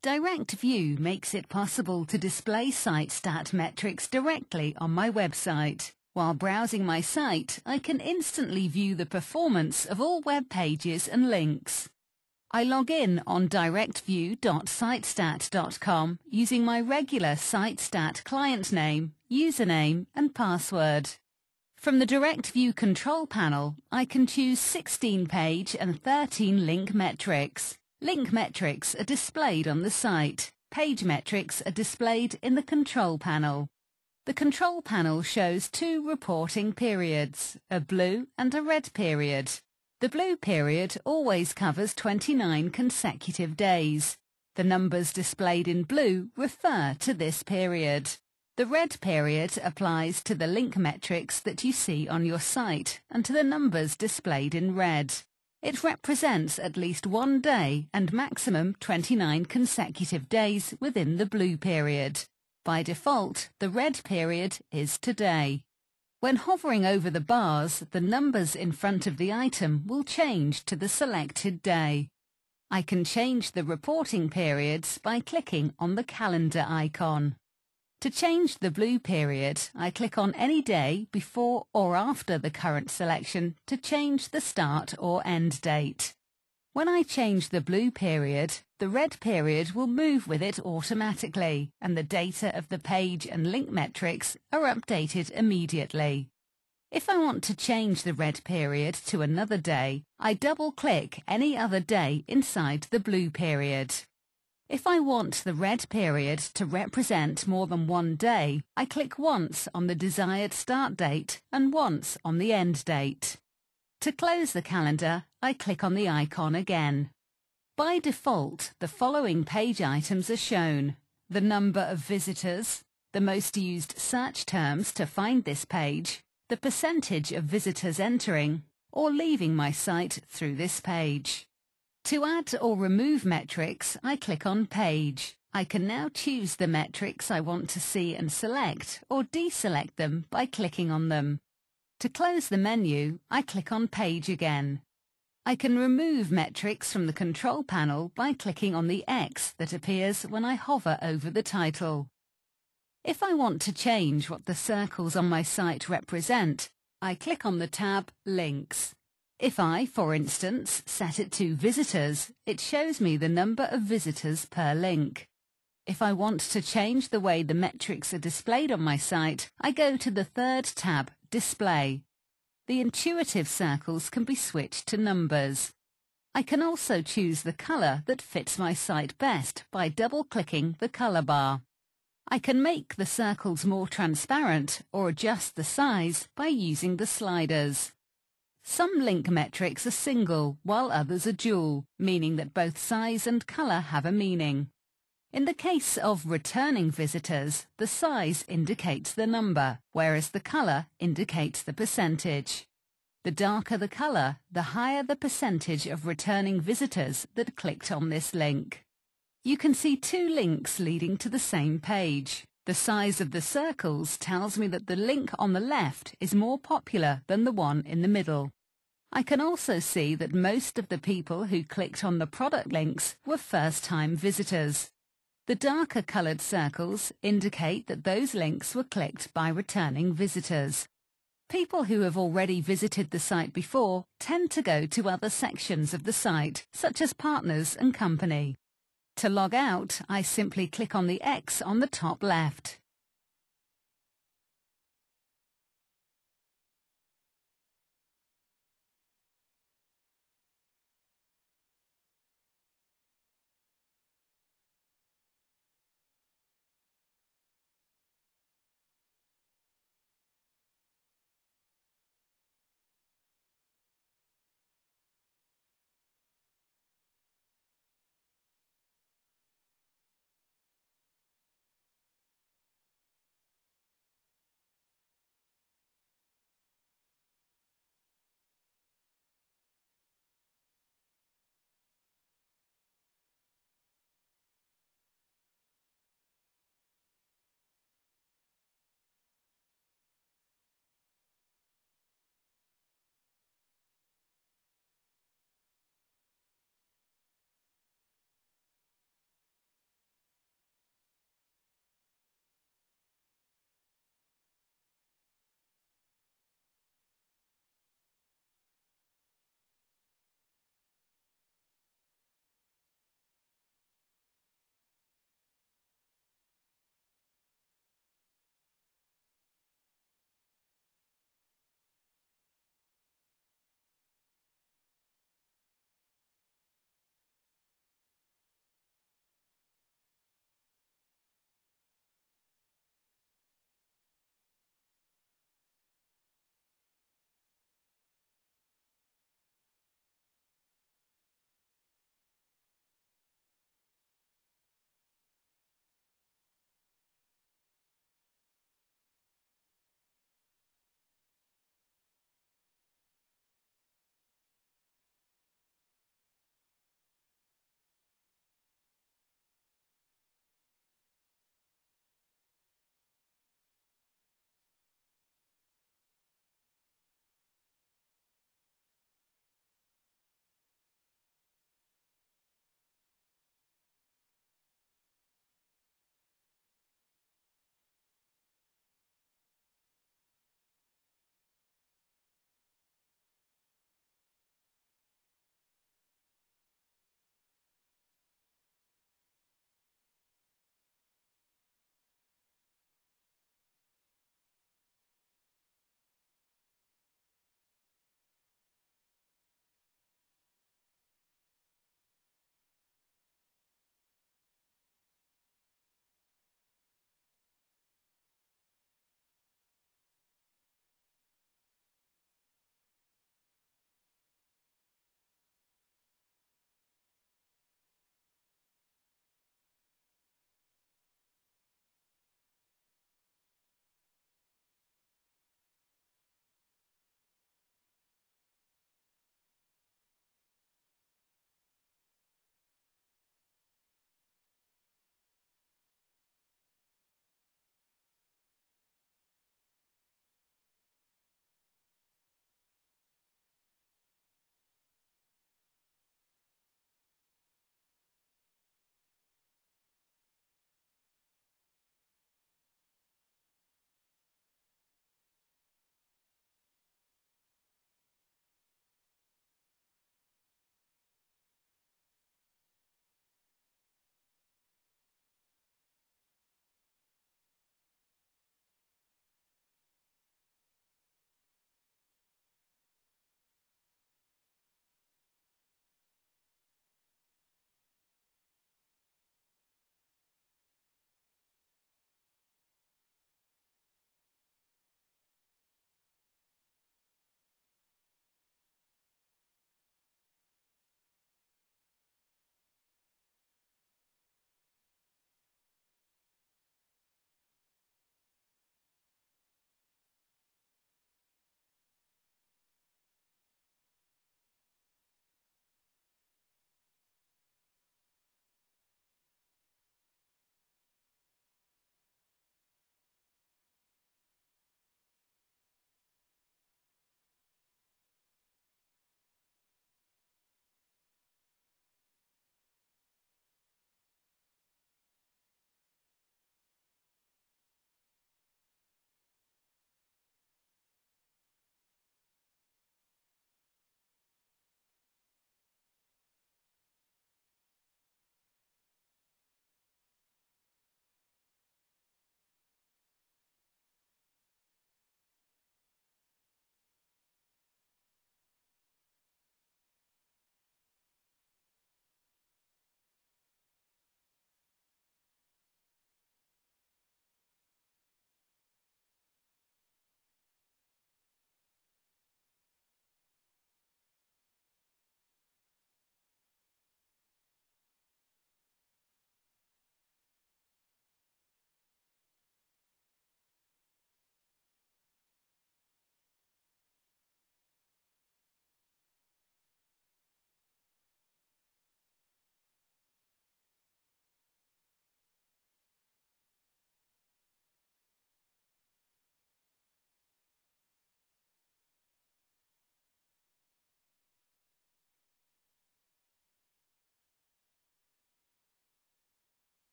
Direct View makes it possible to display site stat metrics directly on my website. While browsing my site, I can instantly view the performance of all web pages and links. I log in on directview.sitestat.com using my regular SiteStat client name, username and password. From the Direct View control panel, I can choose 16 page and 13 link metrics. Link metrics are displayed on the site. Page metrics are displayed in the control panel. The control panel shows two reporting periods, a blue and a red period. The blue period always covers 29 consecutive days. The numbers displayed in blue refer to this period. The red period applies to the link metrics that you see on your site and to the numbers displayed in red. It represents at least one day and maximum 29 consecutive days within the blue period. By default, the red period is today. When hovering over the bars, the numbers in front of the item will change to the selected day. I can change the reporting periods by clicking on the calendar icon. To change the blue period, I click on any day before or after the current selection to change the start or end date. When I change the blue period, the red period will move with it automatically, and the data of the page and link metrics are updated immediately. If I want to change the red period to another day, I double-click any other day inside the blue period. If I want the red period to represent more than one day, I click once on the desired start date and once on the end date. To close the calendar, I click on the icon again. By default, the following page items are shown: the number of visitors, the most used search terms to find this page, the percentage of visitors entering or leaving my site through this page. To add or remove metrics, I click on Page. I can now choose the metrics I want to see and select or deselect them by clicking on them. To close the menu, I click on Page again. I can remove metrics from the control panel by clicking on the X that appears when I hover over the title. If I want to change what the circles on my site represent, I click on the tab Links. If I, for instance, set it to visitors, it shows me the number of visitors per link. If I want to change the way the metrics are displayed on my site, I go to the third tab, Display. The intuitive circles can be switched to numbers. I can also choose the colour that fits my site best by double-clicking the colour bar. I can make the circles more transparent or adjust the size by using the sliders. Some link metrics are single, while others are dual, meaning that both size and colour have a meaning. In the case of returning visitors, the size indicates the number, whereas the colour indicates the percentage. The darker the colour, the higher the percentage of returning visitors that clicked on this link. You can see two links leading to the same page. The size of the circles tells me that the link on the left is more popular than the one in the middle. I can also see that most of the people who clicked on the product links were first-time visitors. The darker coloured circles indicate that those links were clicked by returning visitors. People who have already visited the site before tend to go to other sections of the site, such as Partners and Company. To log out, I simply click on the X on the top left.